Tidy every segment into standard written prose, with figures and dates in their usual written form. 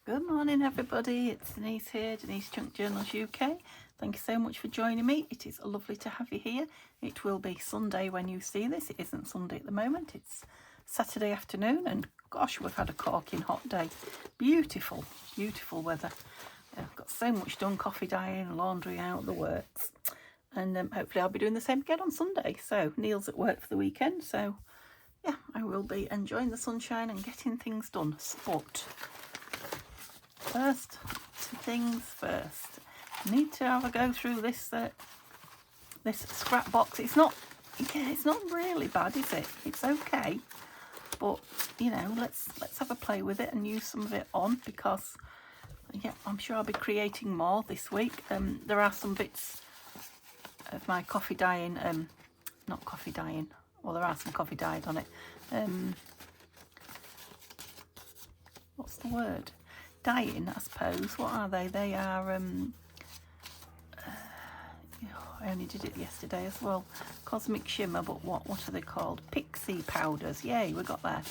Good morning everybody, it's Denise here, Denise Junk Journals UK. Thank you so much for joining me. It is lovely to have you here. It will be Sunday when you see this. It isn't Sunday at the moment, it's Saturday afternoon, and gosh, we've had a corking hot day. Beautiful, beautiful weather. I've got so much done, coffee dyeing, laundry out, the works. And hopefully I'll be doing the same again on Sunday. So Neil's at work for the weekend, so yeah, I will be enjoying the sunshine and getting things done. But first things first, I need to have a go through this this scrap box. It's not really bad, is it? It's okay, but you know, let's have a play with it and use some of it on, because yeah, I'm sure I'll be creating more this week. There are some bits of my coffee dyeing, not coffee dyeing, well, there are some coffee dyed on it. What's the word? Dyeing, I suppose. What are they? They are, I only did it yesterday as well. Cosmic Shimmer, but what are they called? Pixie powders. Yay, we got there.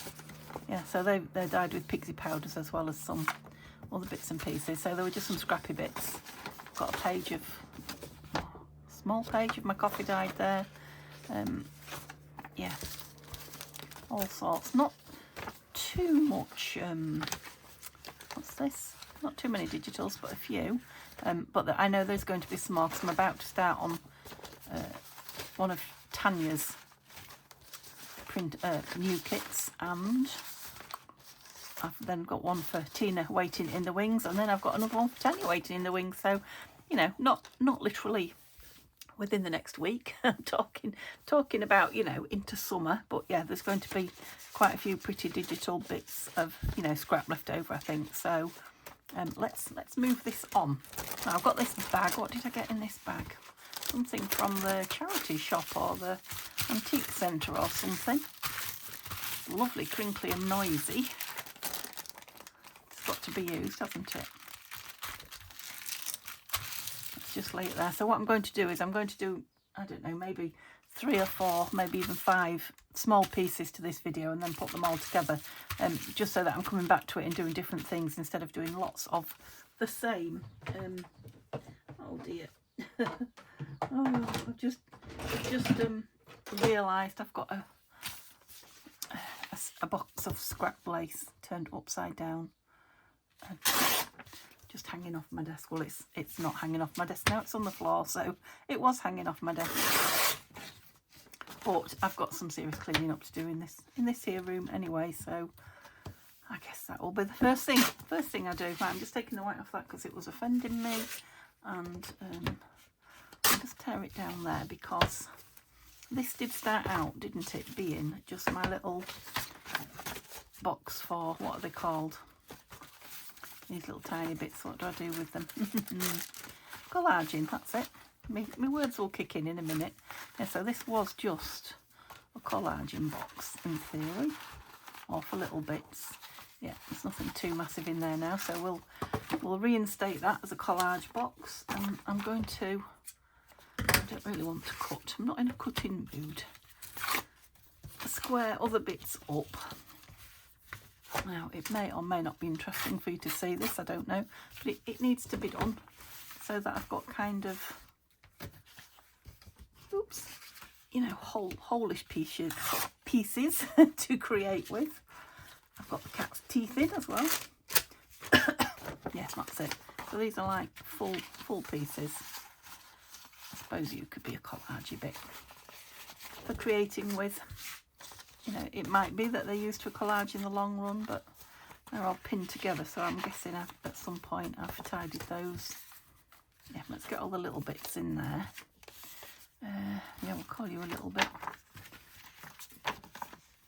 Yeah, so they're dyed with pixie powders as well as some other bits and pieces. So there were just some scrappy bits. Got a page of, small page of my coffee dyed there. Yeah, all sorts. Not too much, what's this? Not too many digitals, but a few. But I know there's going to be some more, because I'm about to start on one of Tanya's new kits, and I've then got one for Tina waiting in the wings, and then I've got another one for Tanya waiting in the wings. So, you know, not literally within the next week. I'm talking about, you know, into summer, but yeah, there's going to be quite a few pretty digital bits of, you know, scrap left over, I think. So let's move this on. Now, I've got this bag. What did I get in this bag? Something from the charity shop or the antique centre or something. Lovely, crinkly and noisy. It's got to be used, hasn't it? Just lay it there. So what I'm going to do is I'm going to do, I don't know, maybe 3 or 4, maybe even 5 small pieces to this video, and then put them all together, just so that I'm coming back to it and doing different things instead of doing lots of the same. Oh dear. Oh, I've just realised I've got a box of scrap lace turned upside down. Just hanging off my desk. Well, it's not hanging off my desk now, it's on the floor, so it was hanging off my desk, but I've got some serious cleaning up to do in this here room anyway, so I guess that will be the first thing I do. Right, I'm just taking the white off that because it was offending me, and I'll just tear it down there, because this did start out, didn't it, being just my little box for, what are they called? These little tiny bits. What do I do with them? Collaging, that's it. My words will kick in a minute. Yeah, so this was just a collaging box in theory, or for little bits. Yeah, there's nothing too massive in there now, so we'll reinstate that as a collage box. And I'm going to, I don't really want to cut. I'm not in a cutting mood. Square other bits up. Now, it may or may not be interesting for you to see this, I don't know, but it needs to be done, so that I've got kind of, oops, you know, whole-ish pieces to create with. I've got the cat's teeth in as well. Yes, that's it. So these are like full pieces. I suppose you could be a collage bit for creating with. You know, it might be that they're used for collage in the long run, but they're all pinned together, so I'm guessing at some point I've tidied those. Yeah, let's get all the little bits in there. Yeah, we'll call you a little bit.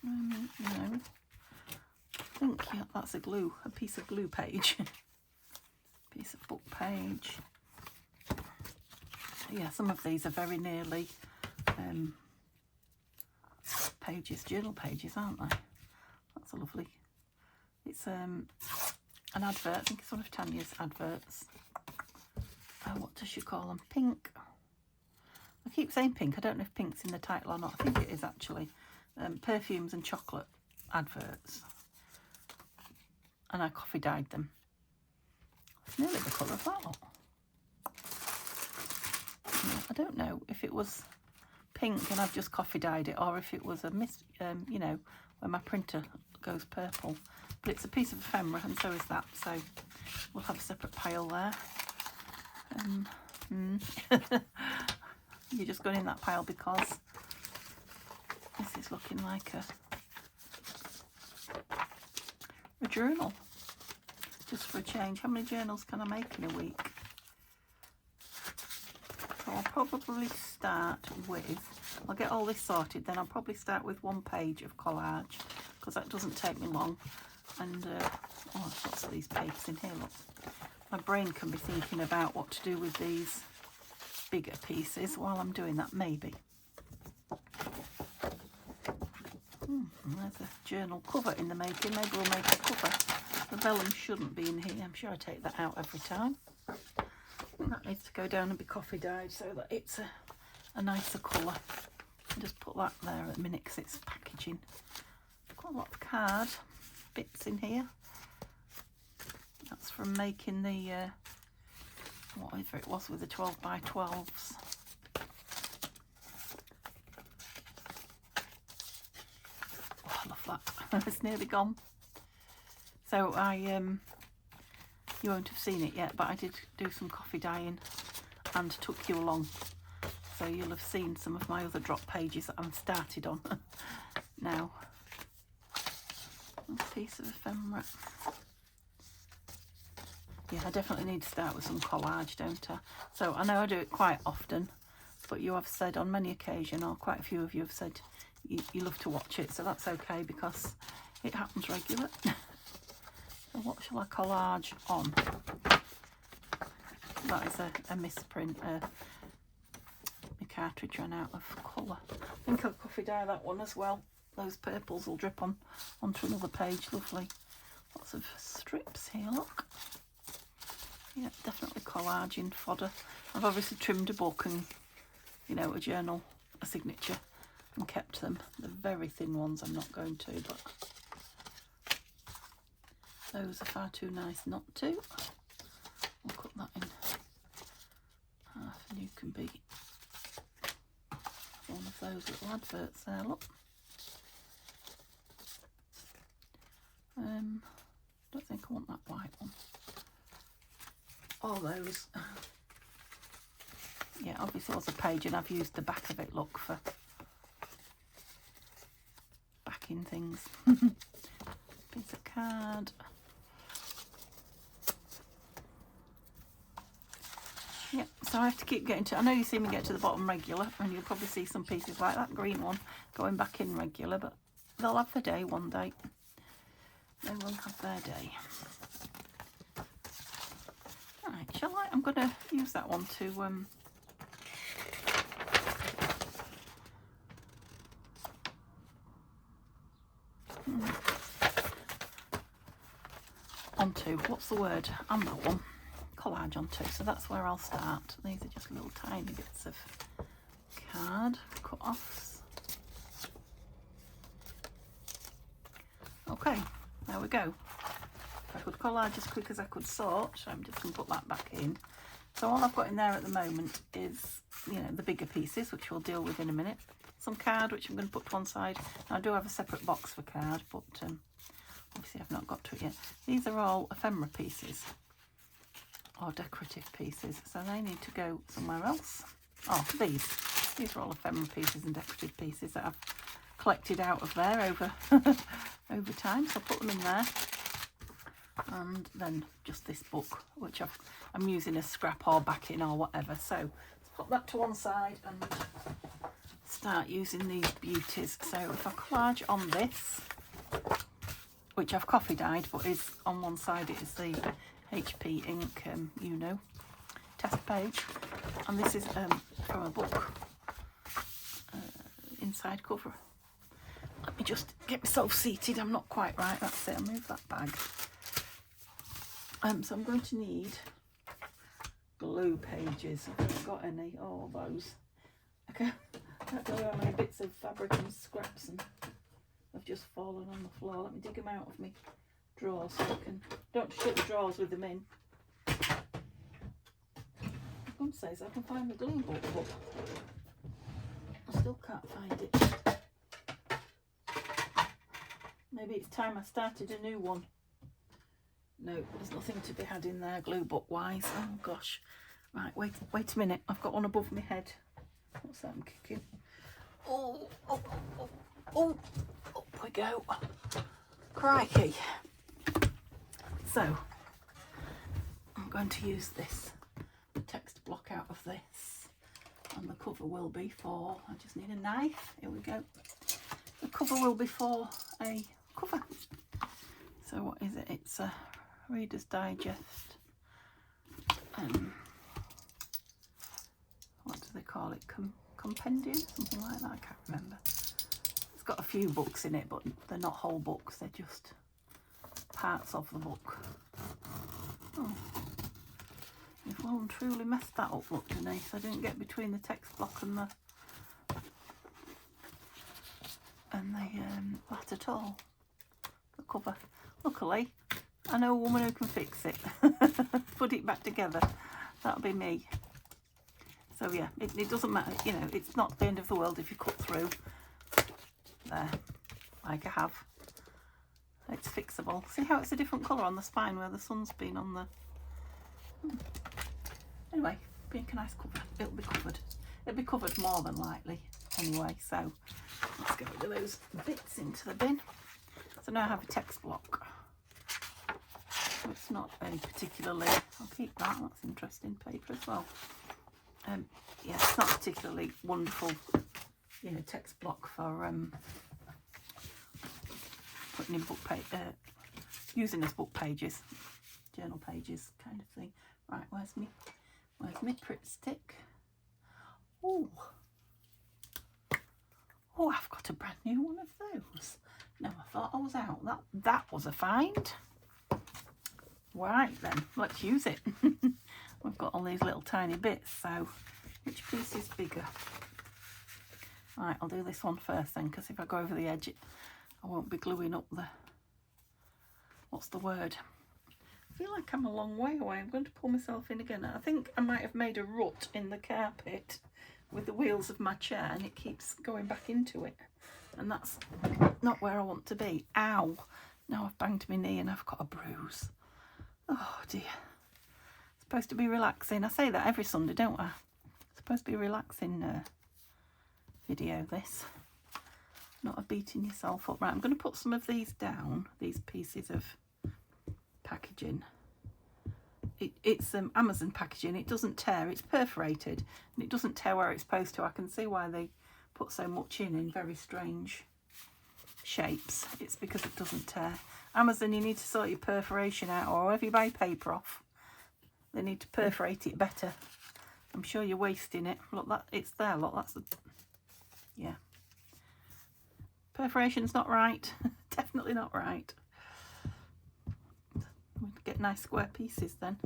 You know, I think, yeah, that's a piece of glue page. Piece of book page. Yeah, some of these are very nearly journal pages, aren't they? That's a lovely, it's an advert. I think it's one of Tanya's adverts. What does she call them? Pink. I keep saying pink. I don't know if pink's in the title or not. I think it is actually. Perfumes and chocolate adverts. And I coffee dyed them. Nearly the colour of that lot. I don't know if it was pink and I've just coffee dyed it, or if it was a mist, you know, where my printer goes purple. But it's a piece of ephemera, and so is that, so we'll have a separate pile there. You're just going in that pile because this is looking like a journal, just for a change. How many journals can I make in a week? So I'll probably start with, I'll get all this sorted, then I'll probably start with 1 page of collage, because that doesn't take me long. And oh, there's lots of these papers in here, look. My brain can be thinking about what to do with these bigger pieces while I'm doing that, maybe. There's a journal cover in the making. Maybe we'll make a cover. The vellum shouldn't be in here. I'm sure I take that out every time. That needs to go down and be coffee dyed so that it's a nicer colour. I'll just put that there at the minute because it's packaging. Quite a lot of card bits in here. That's from making the whatever it was with the 12 by 12s. Oh, I love that. It's nearly gone. So you won't have seen it yet, but I did do some coffee dyeing and took you along. So you'll have seen some of my other drop pages that I'm started on now. A piece of ephemera. Yeah, I definitely need to start with some collage, don't I? So I know I do it quite often, but you have said on many occasions, or quite a few of you have said you love to watch it, so that's okay because it happens regular. So what shall I collage on? That is a misprint. My cartridge ran out of colour. I think I'll coffee dye that one as well. Those purples will drip onto another page. Lovely. Lots of strips here, look. Yeah, definitely collaging fodder. I've obviously trimmed a book and, you know, a journal, a signature, and kept them. The very thin ones I'm not going to, but those are far too nice not to. I'll cut that in half and you can be one of those little adverts there, look. Don't think I want that white one. All those. Yeah, obviously there's a page and I've used the back of it, look, for backing things. Piece of card. Yeah, so I have to keep getting to, I know you see me get to the bottom regular, and you'll probably see some pieces like that green one going back in regular, but they'll have their day one day. They will have their day. Right, shall I? I'm going to use that one to onto, what's the word? And that one. Collage onto. So that's where I'll start. These are just little tiny bits of card cut-offs. Okay, there we go. I could collage as quick as I could sort, so I'm just going to put that back in. So all I've got in there at the moment is, you know, the bigger pieces, which we'll deal with in a minute. Some card, which I'm going to put to one side. Now, I do have a separate box for card, but obviously I've not got to it yet. These are all ephemera pieces, or decorative pieces, so they need to go somewhere else. Oh, these are all ephemera pieces and decorative pieces that I've collected out of there over over time, so I'll put them in there. And then just this book, which I'm using as scrap or backing or whatever. So let's put that to one side and start using these beauties. So if I collage on this, which I've coffee dyed, but is on one side, it is the HP ink, you know, test page, and this is from a book, inside cover. Let me just get myself seated. I'm not quite right. That's it. I'll move that bag. So I'm going to need glue pages. I haven't got any. Oh, those. Okay. I don't know how many bits of fabric and scraps and have just fallen on the floor. Let me dig them out of my drawers so I can. Don't shut the drawers with them in. going to say is I can find the glue book, but I still can't find it. Maybe it's time I started a new one. No, there's nothing to be had in there glue book wise. Oh gosh. Right, wait a minute. I've got one above my head. What's that I'm kicking? Oh, up we go. Crikey. So, I'm going to use this text block out of this. And the cover will be for, I just need a knife. Here we go. The cover will be for a cover. So what is it? It's a Reader's Digest. What do they call it? Compendium? Something like that. I can't remember. It's got a few books in it, but they're not whole books. They're just parts of the book. Oh. You've well and truly messed that up, look, Denise. I didn't get between the text block and the that at all. The cover. Luckily, I know a woman who can fix it. Put it back together. That'll be me. So yeah, it doesn't matter, you know, it's not the end of the world if you cut through there, like I have. It's fixable. See how it's a different colour on the spine where the sun's been on the... Anyway, make a nice cover. It'll be covered. It'll be covered more than likely anyway, so let's get rid of those bits into the bin. So now I have a text block. It's not any particularly... I'll keep that, that's interesting paper as well. Yeah, it's not particularly wonderful, you know, text block for putting in book using as book pages, journal pages kind of thing. Right, where's my Pritt stick? Oh, I've got a brand new one of those. No, I thought I was out. That was a find. Right then, let's use it. We've got all these little tiny bits, so which piece is bigger? Right, I'll do this one first then, because if I go over the edge, I won't be gluing up the... What's the word? I feel like I'm a long way away. I'm going to pull myself in again. I think I might have made a rut in the carpet with the wheels of my chair, and it keeps going back into it. And that's not where I want to be. Ow! Now I've banged my knee and I've got a bruise. Oh dear. Supposed to be relaxing. I say that every Sunday, don't I? It's supposed to be a relaxing video, this. Not a beating yourself up. Right, I'm going to put some of these down, these pieces of packaging. It's Amazon packaging. It doesn't tear. It's perforated and it doesn't tear where it's supposed to. I can see why they put so much in very strange shapes. It's because it doesn't tear. Amazon, you need to sort your perforation out, or wherever you buy paper off, they need to perforate it better. I'm sure you're wasting it. Look, that it's there. Look, that's the... Yeah. Perforation's not right. Definitely not right. We'll get nice square pieces then.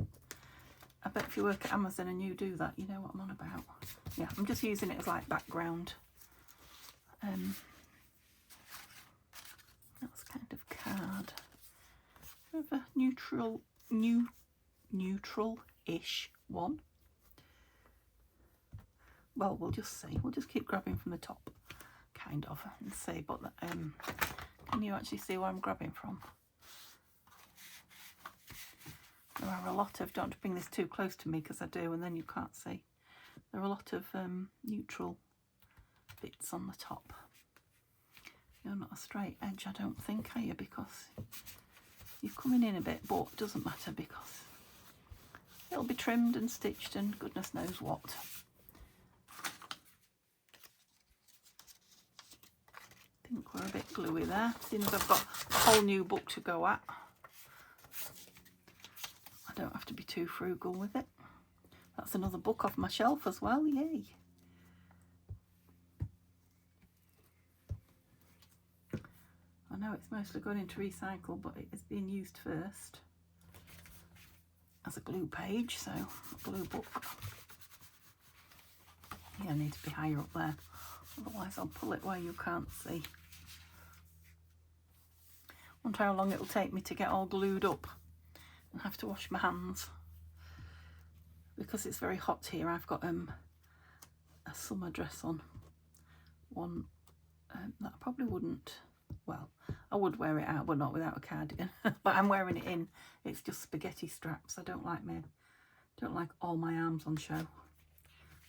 I bet if you work at Amazon and you do that, you know what I'm on about. Yeah, I'm just using it as like background. That's kind of card. Of a neutral-ish one. Well, we'll just see. We'll just keep grabbing from the top, kind of, and see. But can you actually see where I'm grabbing from? There are a lot of, don't bring this too close to me because I do, and then you can't see. There are a lot of neutral bits on the top. You're not a straight edge, I don't think, are you? Because you're coming in a bit, but it doesn't matter because it'll be trimmed and stitched and goodness knows what. I think we're a bit gluey there, seeing as I've got a whole new book to go at. I don't have to be too frugal with it. That's another book off my shelf as well, yay. I know it's mostly going into recycle, but it is being used first as a glue page, so a glue book. Yeah, I need to be higher up there, otherwise I'll pull it where you can't see. Wonder how long it'll take me to get all glued up and have to wash my hands. because it's very hot here, I've got a summer dress on, one that I probably wouldn't, well, I would wear it out but not without a cardigan, but I'm wearing it in. It's just spaghetti straps. I don't like all my arms on show,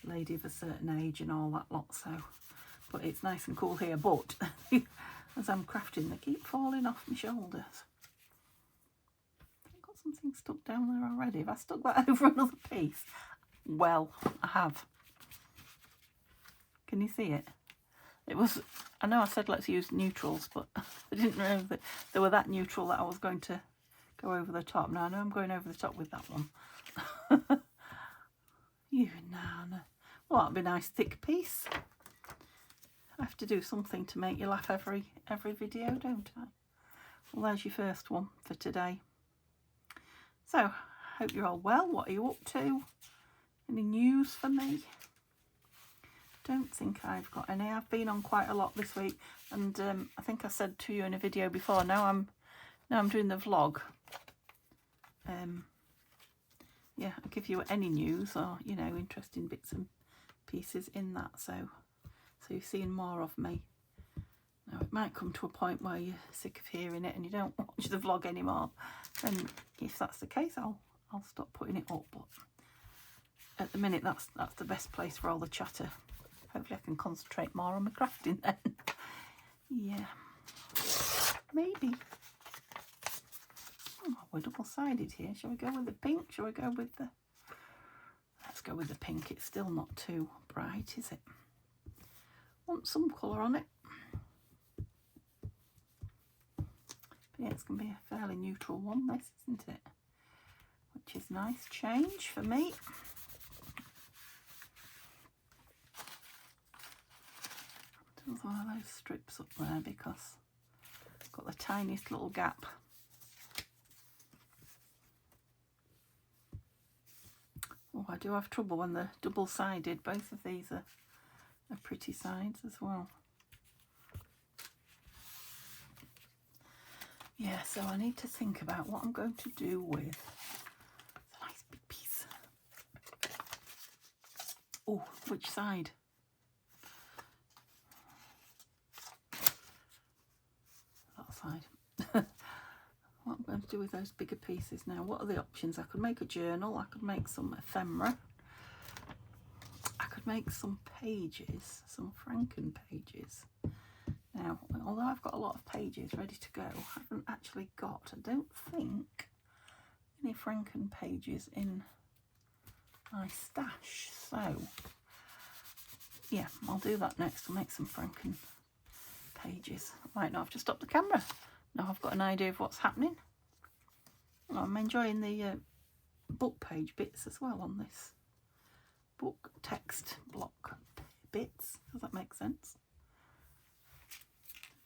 lady of a certain age and all that lot, so, but it's nice and cool here, but as I'm crafting they keep falling off my shoulders. I've got something stuck down there already. Have I stuck that over another piece? Well, I have. Can you see it? It was, I know I said let's use neutrals, but I didn't know that they were that neutral that I was going to go over the top. Now I know I'm going over the top with that one. You nana. Well, that'd be a nice thick piece. I have to do something to make you laugh every video, don't I? Well, there's your first one for today. So, hope you're all well. What are you up to? Any news for me? Don't think I've got any. I've been on quite a lot this week, and I think I said to you in a video before, now I'm doing the vlog. Yeah, I'll give you any news or, you know, interesting bits and pieces in that, so you've seen more of me. Now it might come to a point where you're sick of hearing it and you don't watch the vlog anymore, and if that's the case I'll stop putting it up, but at the minute that's the best place for all the chatter. Hopefully I can concentrate more on my crafting then. Yeah, maybe. Oh, we're double-sided here. Shall we go with the pink? Shall we go with the... Let's go with the pink. It's still not too bright, is it? Want some colour on it. But yeah, it's going to be a fairly neutral one, this, isn't it? Which is nice change for me. There's one of those strips up there because I've got the tiniest little gap. Oh, I do have trouble when they're double-sided. Both of these are pretty sides as well. Yeah, so I need to think about what I'm going to do with a nice big piece. Oh, which side? That side. What I'm going to do with those bigger pieces now. What are the options? I could make a journal. I could make some ephemera. I could make some pages, some Franken pages. Now, although I've got a lot of pages ready to go, I haven't actually got, I don't think, any Franken pages in my stash. So, yeah, I'll do that next. I'll make some Franken pages. Right, now I have to stop the camera. Now I've got an idea of what's happening. I'm enjoying the book page bits as well on this book text block bits. Does that make sense?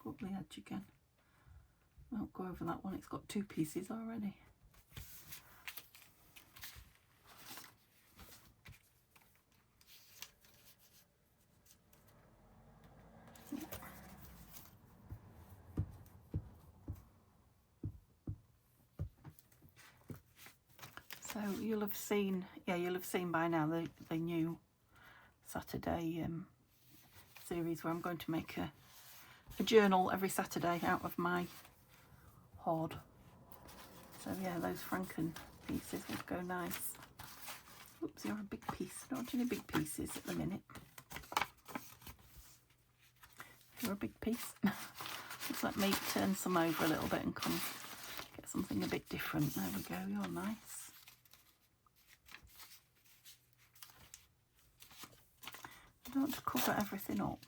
Go up the edge again. I won't go over that one. It's got two pieces already. So you'll have seen, yeah, you'll have seen by now the new Saturday series where I'm going to make a journal every Saturday out of my hoard. So yeah, those Franken pieces would go nice. Oops, you're a big piece. Not any big pieces at the minute. You're a big piece. Just let me turn some over a little bit and come get something a bit different. There we go, you're nice. I don't want to cover everything up.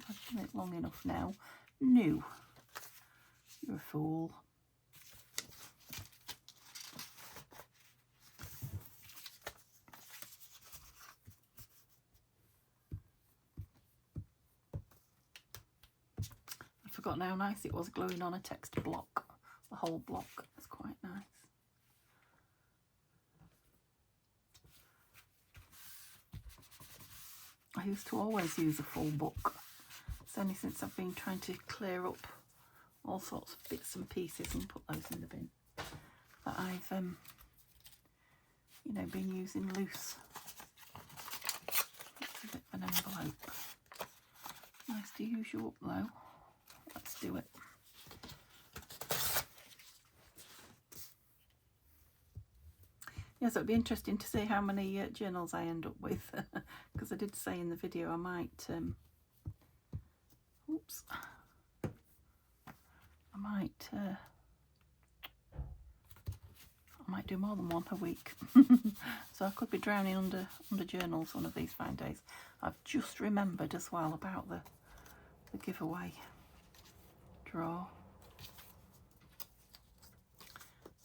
I've done it long enough now. No. You're a fool. I've forgotten how nice it was gluing on a text block. The whole block is quite nice. I used to always use a full book. It's only since I've been trying to clear up all sorts of bits and pieces and put those in the bin that I've you know, been using loose. That's a bit of an envelope. Nice to use you up though. Let's do it. Yes, it'll be interesting to see how many journals I end up with, because I did say in the video I might, oops, I might do more than one a week. So I could be drowning under journals one of these fine days. I've just remembered as well about the giveaway draw.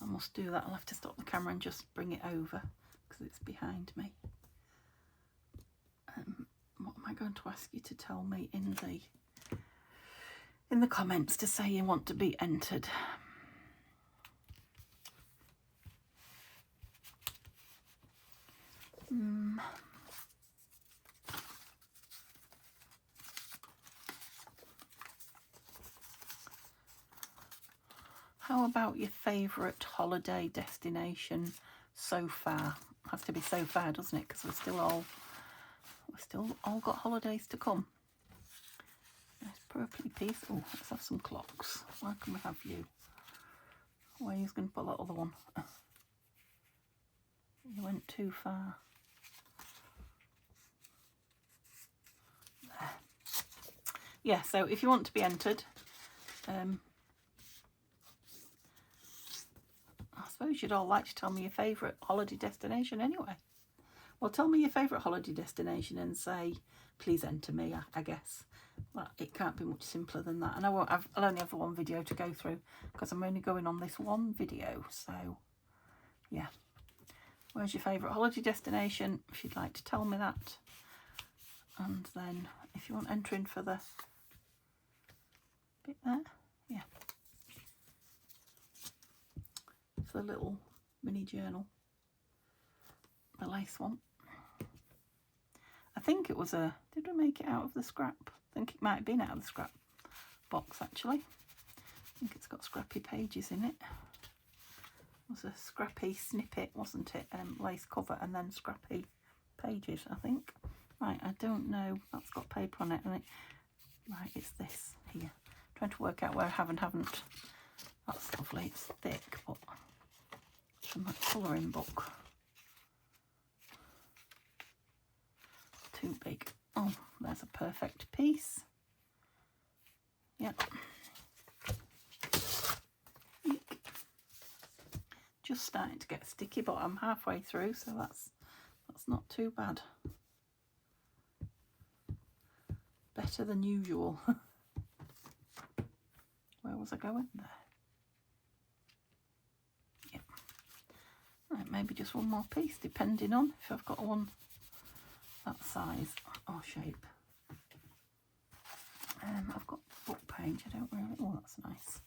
I must do that. I'll have to stop the camera and just bring it over because it's behind me. What am I going to ask you to tell me in the comments to say you want to be entered? How about your favourite holiday destination so far? Has to be so far, doesn't it? Because we're still all got holidays to come. Nice purpley piece. Oh, let's have some clocks. Where can we have you? Where are you going to put that other one? You went too far. There. Yeah, so if you want to be entered, I suppose you'd all like to tell me your favourite holiday destination anyway. Well, tell me your favourite holiday destination and say, please enter me, I guess. Well, it can't be much simpler than that. And I'll only have one video to go through because I'm only going on this one video. So, yeah. Where's your favourite holiday destination? If you'd like to tell me that. And then if you want entering for the bit there, yeah. For the little mini journal. The lace one. I think it was did we make it out of the scrap? I think it might have been out of the scrap box actually. I think it's got scrappy pages in it. It was a scrappy snippet, wasn't it? Lace cover and then scrappy pages, I think. Right, I don't know. That's got paper on it. And right, it's this here. Trying to work out where I have and haven't. That's lovely. It's thick, but from that colouring book. Too big. Oh, there's a perfect piece. Yep. Eek. Just starting to get sticky, but I'm halfway through, so that's not too bad. Better than usual. Where was I going there? Yep. Right, maybe just one more piece, depending on if I've got one that size or shape. I've got book page. I don't really. Oh, that's nice.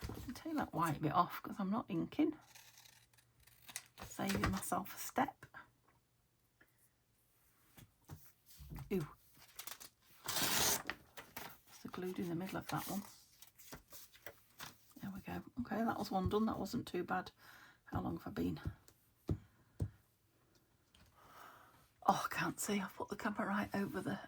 I'll take that white bit off because I'm not inking. Saving myself a step. Ooh. Just glued in the middle of that one. There we go. Okay, that was one done. That wasn't too bad. How long have I been? Oh, I can't see. I've put the camera right over the...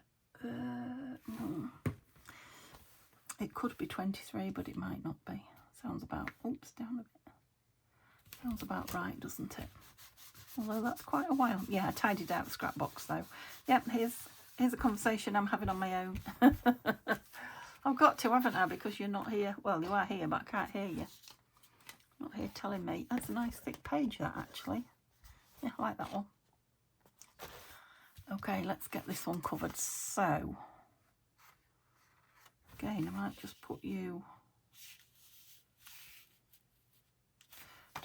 It could be 23, but it might not be. Sounds about... Oops, down a bit. Sounds about right, doesn't it? Although that's quite a while. Yeah, I tidied out the scrap box, though. Yep, here's a conversation I'm having on my own. I've got to, haven't I? Because you're not here. Well, you are here, but I can't hear you. Not here telling me. That's a nice thick page, that, actually. Yeah, I like that one. Okay, let's get this one covered. So, again, I might just put you...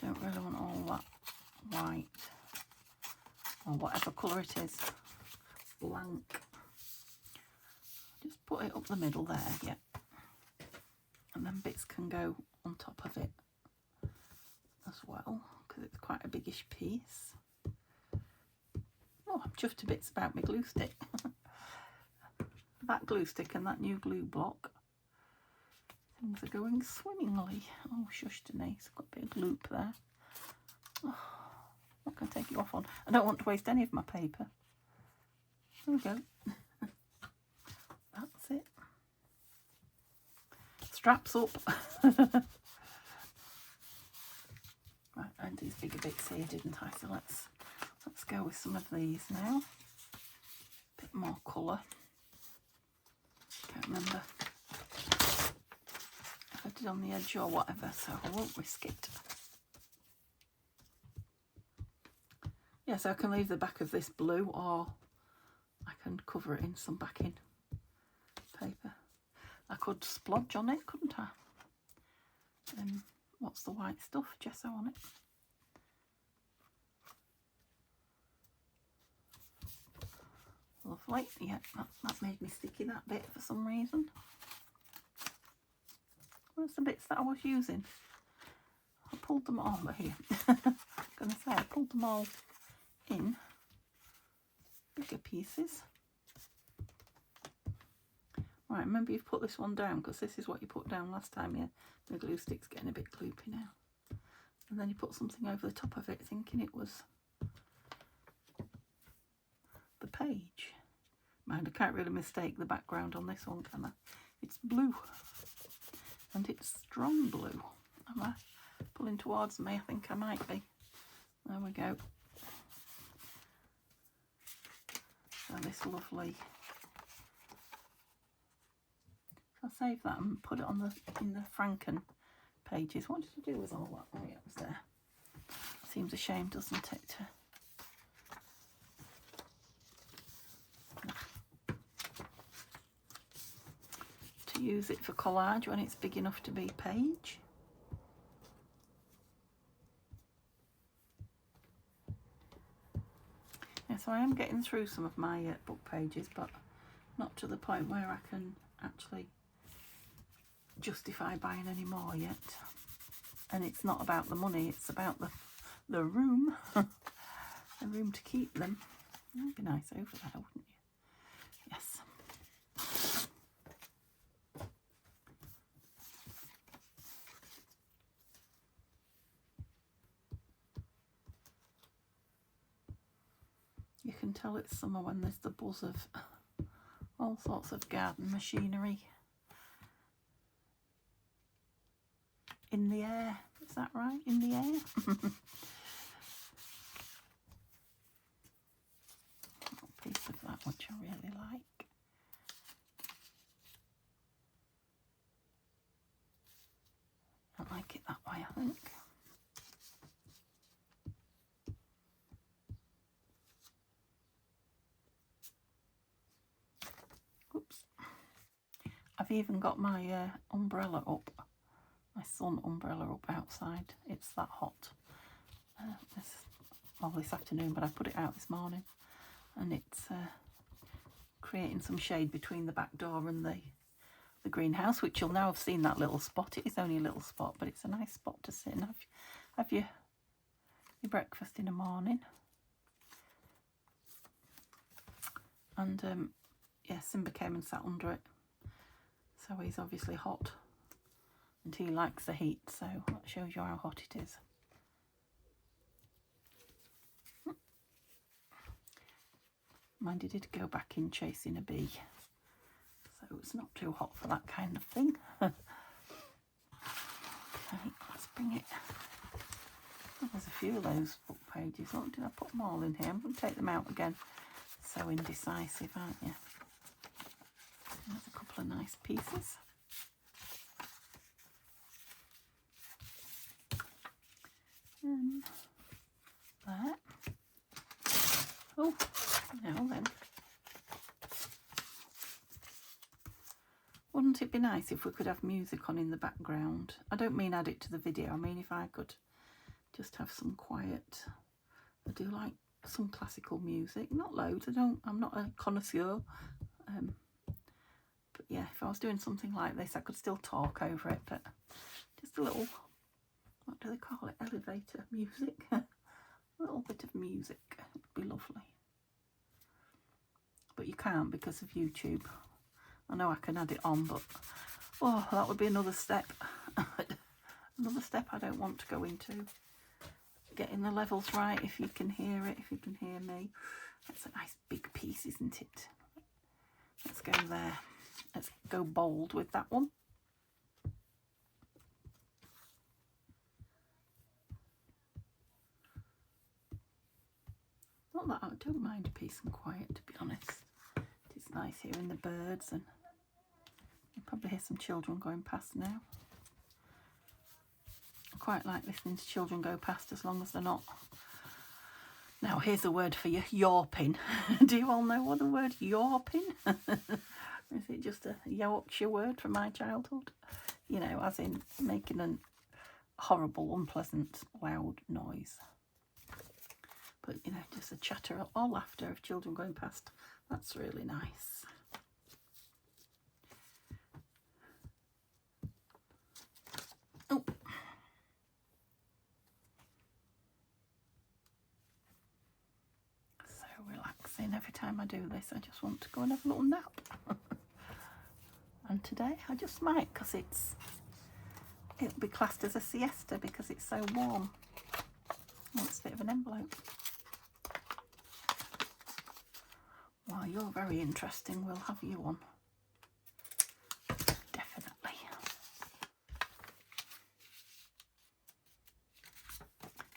Don't really want all that white. Or whatever colour it is. Blank. Just put it up the middle there, yeah. And then bits can go on top of it as well, because it's quite a biggish piece. Oh, I'm chuffed to bits about my glue stick. That glue stick and that new glue block. Things are going swimmingly. Oh, shush Denise, I've got a big loop there. Oh, I'm not going to take it off on. I don't want to waste any of my paper. There we go. That's it. Straps up. Right, and these bigger bits here, didn't I? So let's go with some of these now. A bit more colour. Can't remember if I did on the edge or whatever, so I won't risk it. Yeah, so I can leave the back of this blue, or I can cover it in some backing paper. I could splodge on it, couldn't I? What's the white stuff? Gesso on it. Lovely. Yeah, that made me sticky, that bit, for some reason. Where's the bits that I was using? I pulled them all over here. I'm going to say I pulled them all in bigger pieces. Right, remember you've put this one down, because this is what you put down last time. Yeah, the glue stick's getting a bit gloopy now. And then you put something over the top of it, thinking it was the page. Mind, I can't really mistake the background on this one, can I? It's blue, and it's strong blue. Am I pulling towards me? I think I might be. There we go. So this lovely. I'll save that and put it on in the Franken pages. What did I do with all that? Oh yeah, it was there. Seems a shame, doesn't it, to use it for collage when it's big enough to be page. Yeah, so I am getting through some of my book pages, but not to the point where I can actually justify buying any more yet. And it's not about the money, it's about the room. The room to keep them. That'd be nice over there, wouldn't you? Yes. You can tell it's summer when there's the buzz of all sorts of garden machinery in the air. Is that right? In the air? A piece of that which I really like. I like it that way, I think. Oops. I've even got my umbrella up. My sun umbrella up outside. It's that hot this afternoon, but I put it out this morning, and it's creating some shade between the back door and the greenhouse, which you'll now have seen that little spot. It is only a little spot, but it's a nice spot to sit and have your breakfast in the morning. And yeah, Simba came and sat under it, so he's obviously hot. And he likes the heat, so that shows you how hot it is. Mind, he did go back in chasing a bee, so it's not too hot for that kind of thing. Okay, let's bring it. Oh, there's a few of those book pages. Oh, did I put them all in here? I'm going to take them out again. So indecisive, aren't you? There's a couple of nice pieces. There. Oh, now then. Wouldn't it be nice if we could have music on in the background? I don't mean add it to the video. I mean if I could just have some quiet. I do like some classical music. Not loads. I'm not a connoisseur. But yeah, if I was doing something like this, I could still talk over it. But just a little, what do they call it? Elevator music. A little bit of music would be lovely. But you can't because of YouTube. I know I can add it on, but oh, that would be another step. Another step I don't want to go into. getting the levels right, if you can hear it, if you can hear me. That's a nice big piece, isn't it? Let's go there. Let's go bold with that one. Not that I don't mind peace and quiet, to be honest. It's nice hearing the birds, and you probably hear some children going past now. I quite like listening to children go past, as long as they're not. Now here's a word for you, yawping. Do you all know what the word yawping? Is it just a Yorkshire word from my childhood? You know, as in making a horrible, unpleasant, loud noise. But, you know, just a chatter or laughter of children going past. That's really nice. Oh. So relaxing. Every time I do this, I just want to go and have a little nap. And today I just might, because it'll be classed as a siesta because it's so warm. Oh, it's a bit of an envelope. Well, you're very interesting. We'll have you on. Definitely.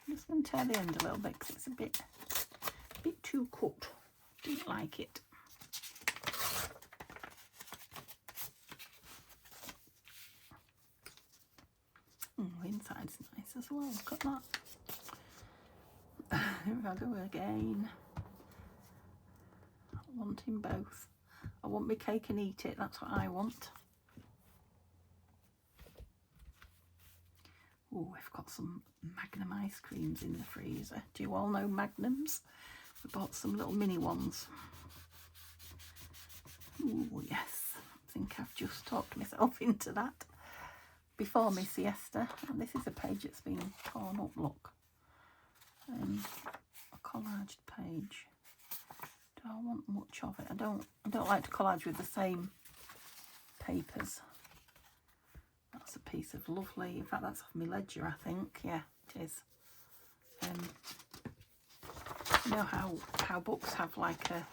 I'm just going to tear the end a little bit because it's a bit too cut. Didn't like it. The inside's nice as well. Look at that. Here I go again. Wanting both. I want my cake and eat it. That's what I want. Oh, we've got some Magnum ice creams in the freezer. Do you all know Magnums? We bought some little mini ones. Oh yes, I think I've just talked myself into that. Before my siesta. And this is a page that's been torn up. Look, a collaged page. Do I want much of it? I don't like to collage with the same papers. That's a piece of lovely, in fact that's off my ledger, I think. Yeah, it is. You know how books have like a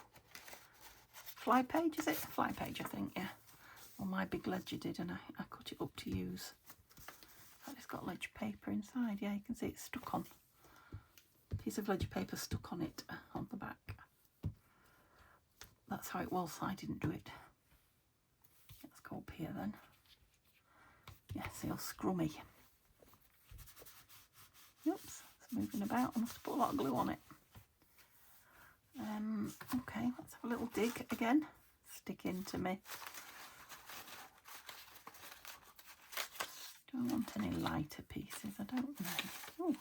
fly page, is it? A fly page, I think, yeah. Well, my big ledger did, and I cut it up to use. It's got ledger paper inside. Yeah, you can see it's stuck on. A piece of ledger paper stuck on it, on the back. That's how it was. I didn't do it. Let's go up here then. Yeah, see how scrummy. Oops, it's moving about. I must have put a lot of glue on it. Okay, let's have a little dig again. Stick into me. Do I want any lighter pieces? I don't know. Ooh.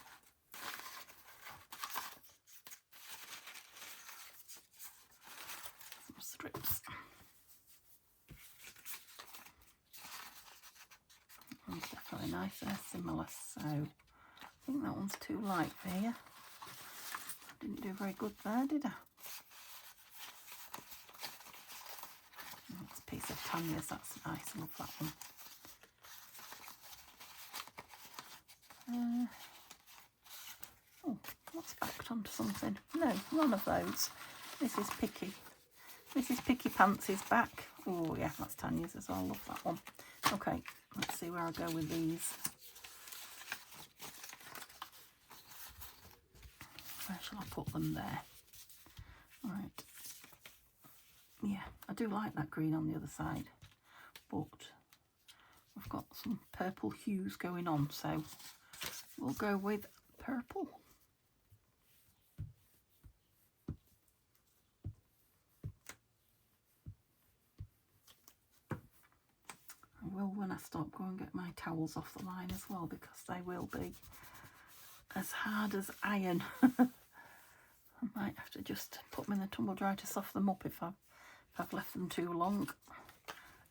Some strips. That one's definitely nice. They're similar, so I think that one's too light for you. I didn't do very good there, did I? That's a piece of Tanya's. That's nice. I love that one. Oh, what's backed onto something? No, none of those. This is Picky. Mrs. Picky Pants is back. Oh yeah, that's Tanya's as well. I love that one. Okay, let's see where I go with these. Where shall I put them? There. All right. Yeah, I do like that green on the other side, but I've got some purple hues going on, so we'll go with purple. I will, when I stop, go and get my towels off the line as well, because they will be as hard as iron. I might have to just put them in the tumble dryer to soften them up if I've left them too long.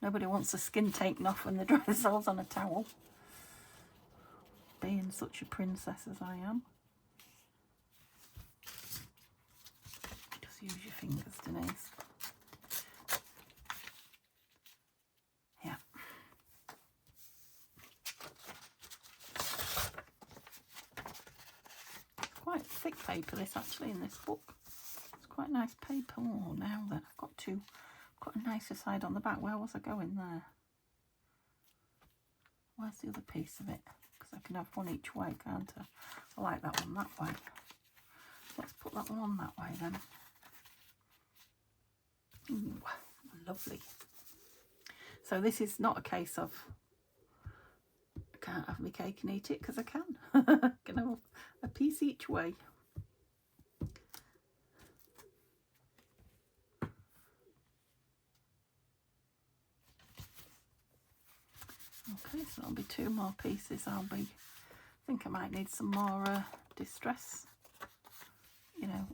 Nobody wants the skin taken off when they dry themselves on a towel. Being such a princess as I am. Just use your fingers, Denise. Yeah. thick paper, this actually, in this book. It's quite nice paper. Oh, now then, I've got a nicer side on the back. Where was I going there? Where's the other piece of it? Because I can have one each way, can't I? I like that one that way. Let's put that one on that way then. Ooh, lovely. So this is not a case of I can't have my cake and eat it, because I can. I can have a piece each way. Okay, so that'll be 2 more pieces. I think I might need some more distress, you know,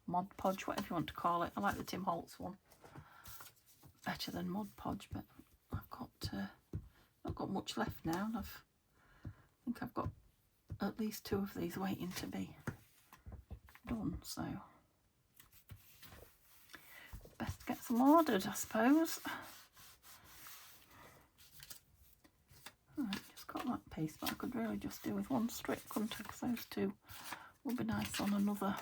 Mod Podge, whatever you want to call it. I like the Tim Holtz one better than Mod Podge, but I've not got much left now, and I think I've got at least 2 of these waiting to be done, so best get some ordered, I suppose. Right, just got that piece, but I could really just do with 1 strip, couldn't I? Because those 2 would be nice on another.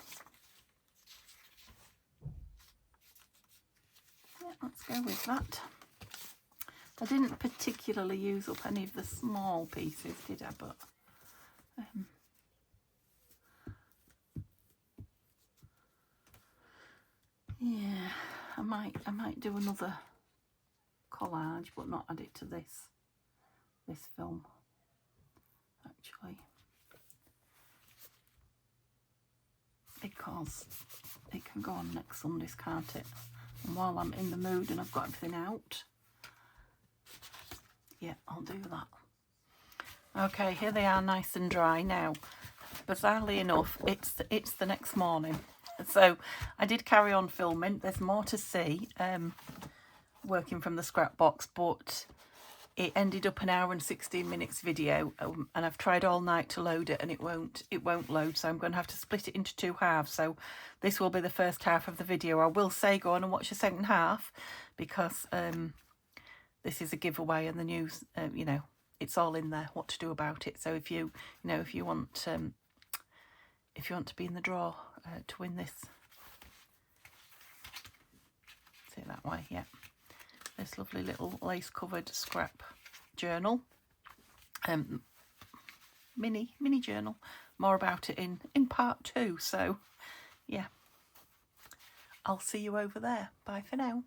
Yeah, let's go with that. I didn't particularly use up any of the small pieces, did I? But yeah, I might do another collage, but not add it to this film, actually, because it can go on next Sundays, can't it? And while I'm in the mood and I've got everything out, yeah, I'll do that. Okay, here they are, nice and dry now. Bizarrely enough, it's the next morning, so I did carry on filming. There's more to see, working from the scrap box, but it ended up an hour and 16 minutes video, and I've tried all night to load it and it won't load, so I'm going to have to split it into 2 halves. So this will be the first half of the video. I will say go on and watch the second half, because this is a giveaway, and the news, you know, it's all in there what to do about it. So if you want to be in the draw to win this, say it that way, yeah, this lovely little lace covered scrap journal, mini journal. More about it in part 2. So yeah, I'll see you over there. Bye for now.